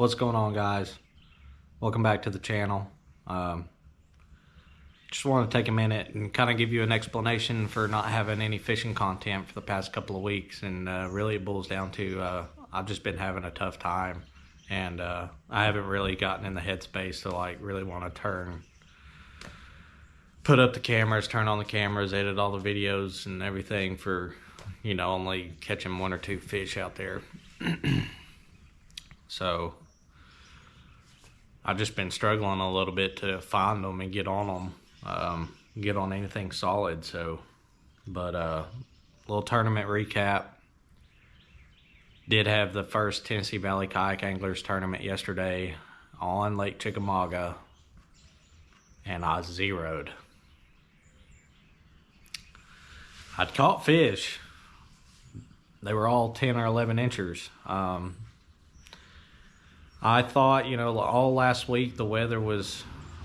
What's going on, guys? Welcome back to the channel. Just want to take a minute and kind of give you an explanation for not having any fishing content for the past couple of weeks, and really it boils down to I've just been having a tough time, and I haven't really gotten in the headspace to like really want to put up the cameras, turn on the cameras, edit all the videos and everything for, you know, only catching one or two fish out there. So I've just been struggling a little bit to find them and get on them, get on anything solid. So, but little tournament recap. Did have the first Tennessee Valley Kayak Anglers tournament yesterday on Lake Chickamauga, and I zeroed. I'd caught fish. They were all 10 or 11 inchers. I thought, you know, all last week the weather was,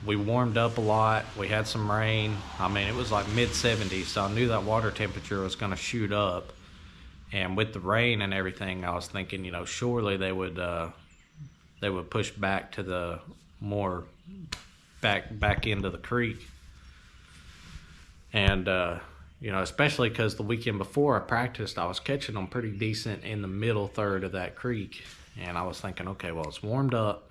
we warmed up a lot. We had some rain. I mean, it was like mid-70s, so I knew that water temperature was going to shoot up. And with the rain and everything, I was thinking, you know, surely they would push back to the more back into the creek. And you know, especially because the weekend before I practiced, I was catching them pretty decent in the middle third of that creek. And I was thinking, okay, well, it's warmed up.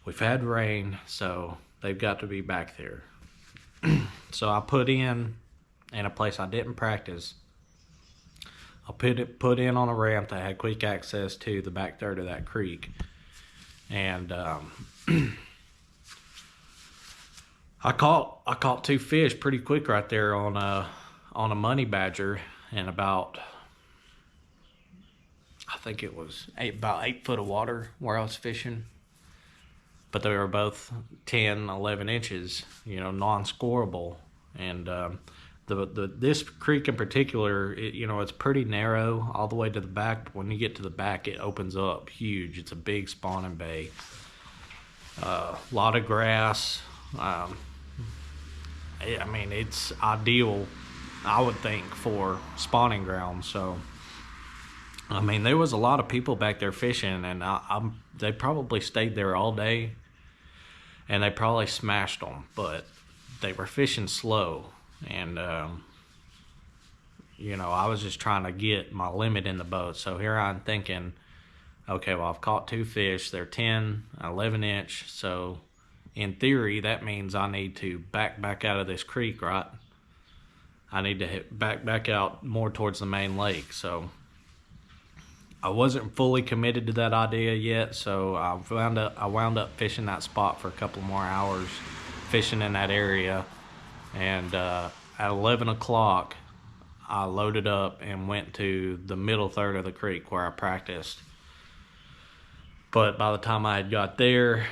We've had rain, so they've got to be back there. So I put in a place I didn't practice. I put in on a ramp that had quick access to the back third of that creek. And I caught two fish pretty quick right there on a money badger, and about, I think it was about 8 foot of water where I was fishing. But they were both 10, 11 inches, you know, non-scoreable. And this creek in particular, you know, it's pretty narrow all the way to the back. But when you get to the back, it opens up huge. It's a big spawning bay. A lot of grass. I mean, it's ideal, I would think, for spawning grounds. So, I mean, there was a lot of people back there fishing, and they probably stayed there all day, and they probably smashed them, but they were fishing slow. And, you know, I was just trying to get my limit in the boat. So here I'm thinking, okay, well, I've caught two fish. They're 10, 11 inch. So in theory, that means I need to back out of this creek, right? I need to hit back out more towards the main lake. So I wasn't fully committed to that idea yet, so I wound up fishing that spot for a couple more hours, fishing in that area. And at 11 o'clock, I loaded up and went to the middle third of the creek where I practiced. But by the time I had got there,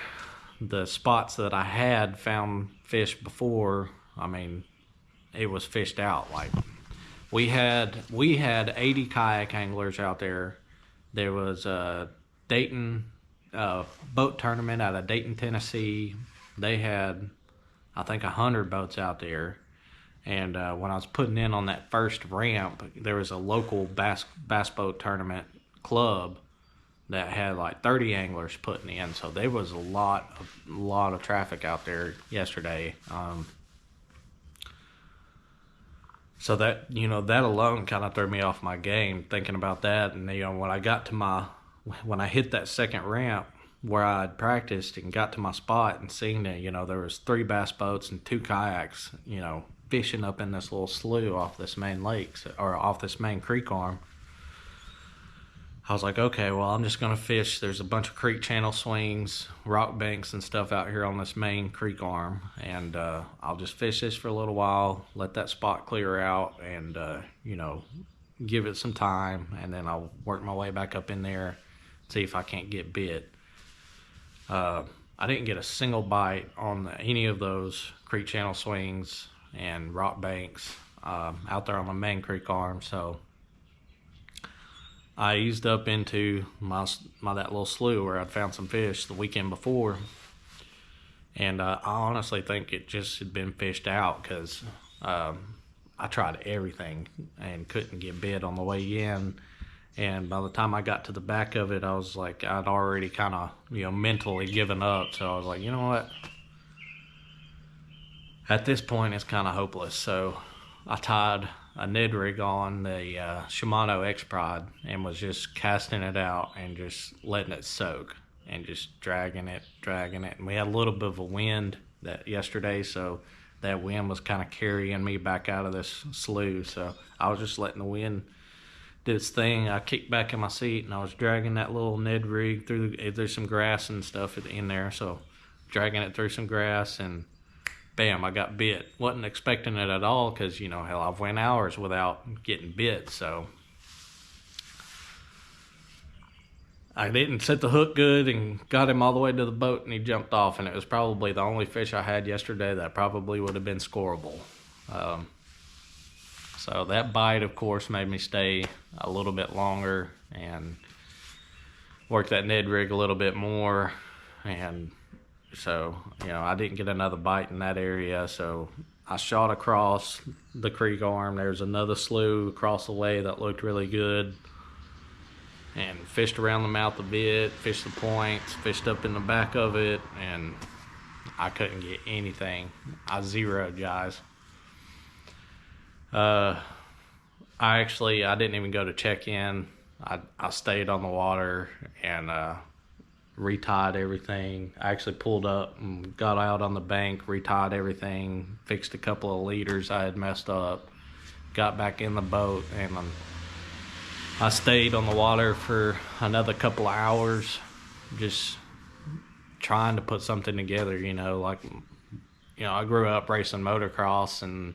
the spots that I had found fish before, I mean, it was fished out. Like, we had 80 kayak anglers out there. There was a Dayton boat tournament out of Dayton, Tennessee. They had, I think, 100 boats out there. And when I was putting in on that first ramp, there was a local bass boat tournament club that had like 30 anglers putting in. So there was a lot of traffic out there yesterday. So that, you know, that alone kind of threw me off my game, thinking about that. And, you know, when I hit that second ramp where I had practiced and got to my spot and seen that, you know, there was 3 bass boats and 2 kayaks, you know, fishing up in this little slough off this main lake, or off this main creek arm. I was like, okay, well, I'm just going to fish. There's a bunch of creek channel swings, rock banks and stuff out here on this main creek arm. And I'll just fish this for a little while, let that spot clear out, and, you know, give it some time. And then I'll work my way back up in there, see if I can't get bit. I didn't get a single bite on any of those creek channel swings and rock banks out there on the main creek arm. So I eased up into my that little slough where I'd found some fish the weekend before, and I honestly think it just had been fished out, because I tried everything and couldn't get bit on the way in, And by the time I got to the back of it, I was like, I'd already kind of, mentally given up. So I was like, you know what? At this point, it's kind of hopeless. So I tied a Ned rig on the Shimano X Prod and was just casting it out and just letting it soak and just dragging it. And we had a little bit of a wind that yesterday, so that wind was kind of carrying me back out of this slough. So I was just letting the wind do its thing. I kicked back in my seat and I was dragging that little Ned rig through some grass and stuff in there. So dragging it through some grass, and bam, I got bit. Wasn't expecting it at all because, hell, I've went hours without getting bit. So I didn't set the hook good and got him all the way to the boat, and he jumped off, and it was probably the only fish I had yesterday that probably would have been scoreable. So that bite, of course, made me stay a little bit longer and work that Ned rig a little bit more. And so, I didn't get another bite in that area. So I shot across the creek arm. There's another slough across the way that looked really good. And fished around the mouth a bit, fished the points, fished up in the back of it, and I couldn't get anything. I zeroed, guys. I didn't even go to check in. I stayed on the water and retied everything. I actually pulled up and got out on the bank, retied everything, fixed a couple of leaders I had messed up, got back in the boat, and I stayed on the water for another couple of hours, just trying to put something together, I grew up racing motocross and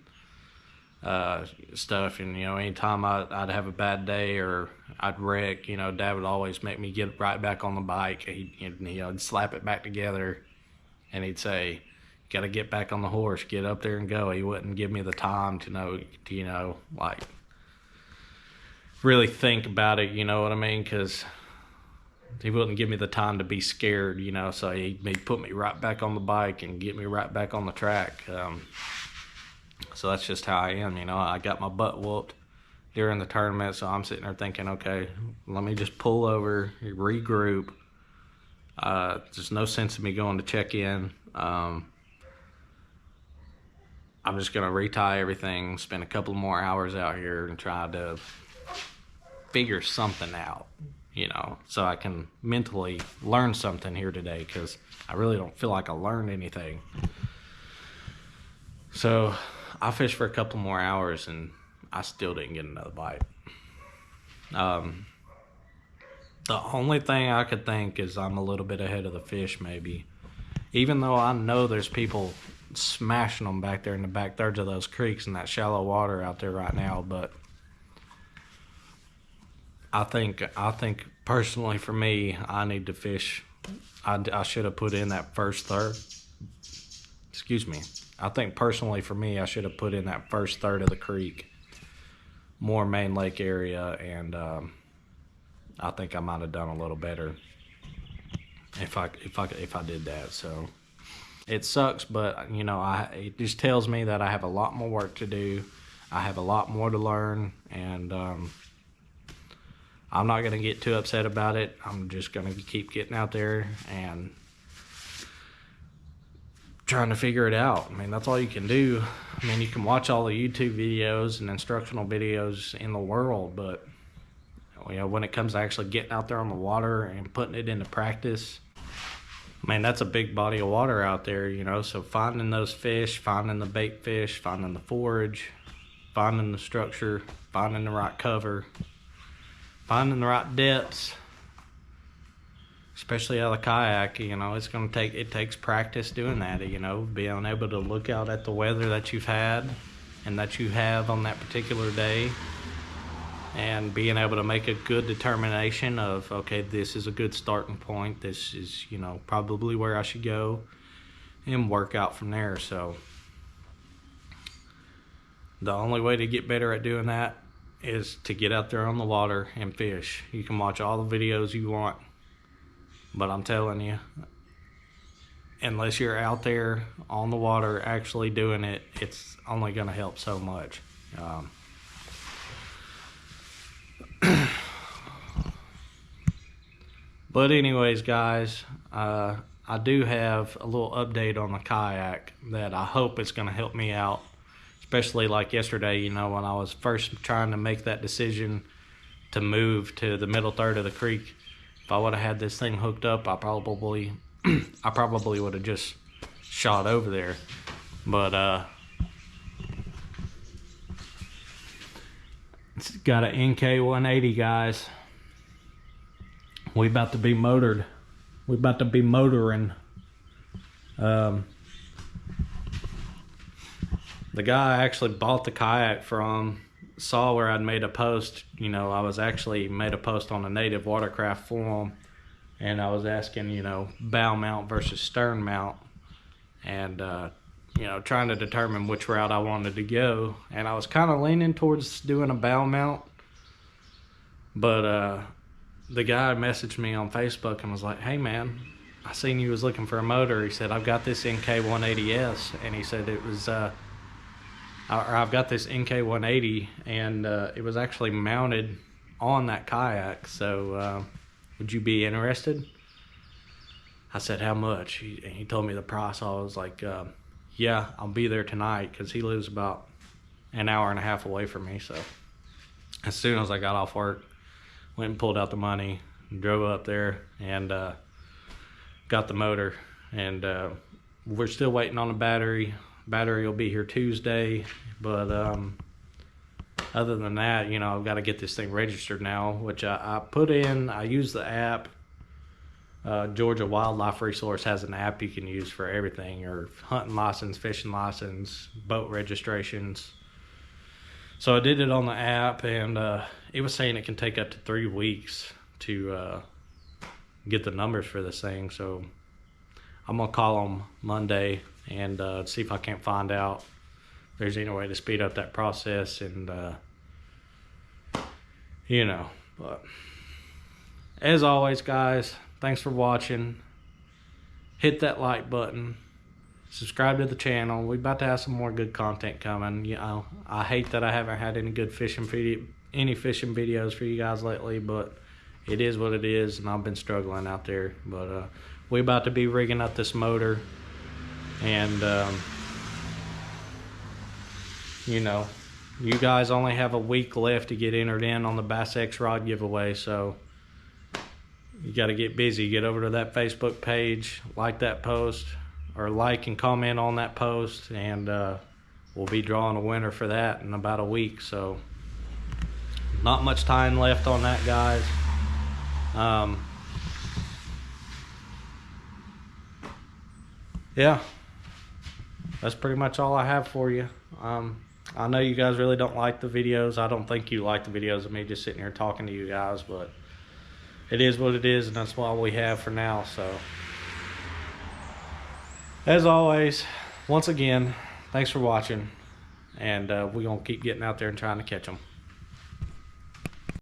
stuff, and anytime I'd have a bad day or I'd wreck, Dad would always make me get right back on the bike. He'd slap it back together, and he'd say, "You got to get back on the horse, get up there and go." He wouldn't give me the time to really think about it, you know what I mean? Because he wouldn't give me the time to be scared, so he'd put me right back on the bike and get me right back on the track. So that's just how I am, I got my butt whooped during the tournament, so I'm sitting there thinking, okay, let me just pull over, regroup. There's no sense in me going to check in. I'm just going to retie everything, spend a couple more hours out here and try to figure something out, so I can mentally learn something here today, because I really don't feel like I learned anything. So I fished for a couple more hours and I still didn't get another bite. The only thing I could think is I'm a little bit ahead of the fish, maybe. Even though I know there's people smashing them back there in the back thirds of those creeks in that shallow water out there right now, but I think personally for me, I need to fish. I should have put in that first third. Excuse me. I think personally for me, I should have put in that first third of the creek, more main lake area, and I think I might have done a little better if I did that. So it sucks, but it just tells me that I have a lot more work to do. I have a lot more to learn, and I'm not going to get too upset about it. I'm just going to keep getting out there and trying to figure it out. I mean, that's all you can do. I mean, you can watch all the YouTube videos and instructional videos in the world, but when it comes to actually getting out there on the water and putting it into practice, man, that's a big body of water out there, so finding those fish, finding the bait fish, finding the forage, finding the structure, finding the right cover, finding the right depths, especially out of the kayak, it takes practice doing that, being able to look out at the weather that you've had and that you have on that particular day, and being able to make a good determination of, okay, this is a good starting point, this is, probably where I should go, and work out from there. So the only way to get better at doing that is to get out there on the water and fish. You can watch all the videos you want, but I'm telling you, unless you're out there on the water actually doing it, it's only going to help so much. But anyways, guys, I do have a little update on the kayak that I hope is going to help me out, especially like yesterday, you know, when I was first trying to make that decision to move to the middle third of the creek. If I would have had this thing hooked up, I probably would have just shot over there. But it's got an NK180, guys. We about to be motored. We about to be motoring. The guy I actually bought the kayak from saw where I'd made a post. You know, I was actually made a post on a native watercraft forum, and I was asking, you know, bow mount versus stern mount, and you know, trying to determine which route I wanted to go. And I was kind of leaning towards doing a bow mount, but the guy messaged me on Facebook and was like, "Hey man, I seen you was looking for a motor." He said, "I've got this NK180S," and he said it was I've got this NK180, and it was actually mounted on that kayak. So would you be interested? I said, "How much?" He told me the price. I was like, yeah, I'll be there tonight, because he lives about an hour and a half away from me. So as soon as I got off work, went and pulled out the money, drove up there, and got the motor. And we're still waiting on the battery. Battery will be here Tuesday, but other than that, you know, I've got to get this thing registered now, which I put in. I use the app. Georgia Wildlife Resource has an app you can use for everything, or hunting license, fishing license, boat registrations. So I did it on the app, and it was saying it can take up to 3 weeks to get the numbers for this thing. So I'm gonna call them Monday and see if I can't find out if there's any way to speed up that process. And you know, but as always, guys, thanks for watching. Hit that like button, subscribe to the channel. We're about to have some more good content coming. You know, I hate that I haven't had any good fishing videos for you guys lately, but it is what it is, and I've been struggling out there. But we're about to be rigging up this motor, and you know, you guys only have a week left to get entered in on the Bass X Rod giveaway, so you got to get busy. Get over to that Facebook page, like that post, or like and comment on that post, and we'll be drawing a winner for that in about a week. So not much time left on that, guys. Yeah, that's pretty much all I have for you. I know you guys really don't like the videos. I don't think you like the videos of me just sitting here talking to you guys, but it is what it is, and that's all we have for now. So as always, once again, thanks for watching, and we're gonna keep getting out there and trying to catch them.